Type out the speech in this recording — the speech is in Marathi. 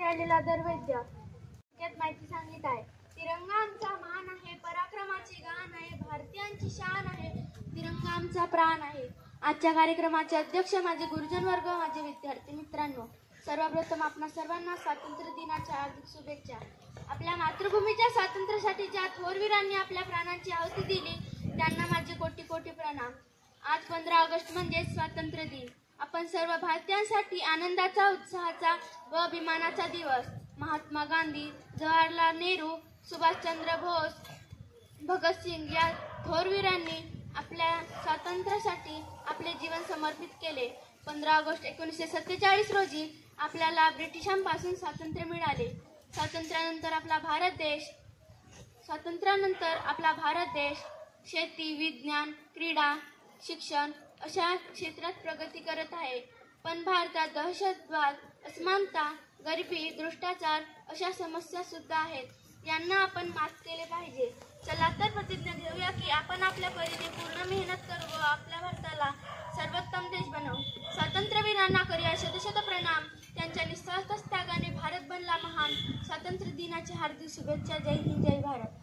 राहिलेला दरवैद्य थोडक्यात माहिती सांगित आहे. तिरंगा आमचा मान आहे, पराक्रमाचे गाण आहे, भारतीयांची शान आहे, तिरंगा आमचा प्राण आहे. आजच्या कार्यक्रमाचे अध्यक्ष माझे गुरुजन वर्ग, माझे विद्यार्थी मित्रांनो, सर्वप्रथम आपणा सर्वांना स्वातंत्र्य दिनाच्या हार्दिक शुभेच्छा. आपल्या मातृभूमीच्या स्वातंत्र्यासाठी ज्या थोरवीरांनी आपल्या प्राणांची आहुती दिली त्यांना माझे कोटी कोटी प्रणाम. आज 15 ऑगस्ट म्हणजे स्वातंत्र्य दिन. आपण सर्व भारतीयांसाठी आनंदाचा, उत्साहाचा व अभिमानाचा दिवस. महात्मा गांधी, जवाहरलाल नेहरू, सुभाषचंद्र बोस, भगतसिंग या थोरवीरांनी आपल्या स्वातंत्र्यासाठी आपले जीवन समर्पित केले. 15 ऑगस्ट 1947 रोजी आपल्याला ब्रिटिशांपासून स्वातंत्र्य मिळाले. स्वातंत्र्यानंतर आपला भारत देश शेती, विज्ञान, क्रीडा, शिक्षण अशा क्षेत्रात प्रगती करत आहे. पण भारतात दहशतवाद, असमानता, गरिबी, भ्रष्टाचार अशा समस्या सुद्धा आहेत. यांना आपण मात केले पाहिजे. चला तर प्रतिज्ञा घेऊया की आपण आपल्या परीने पूर्ण मेहनत करू व आपल्या भारताला सर्वोत्तम देश बनवू. स्वातंत्र्यवीरांना करूया शतशत प्रणाम. त्यांच्या निस्वार्थ त्यागाने भारत बनला महान. स्वातंत्र्य दिनाची हार्दिक शुभेच्छा. जय हिंद, जय भारत.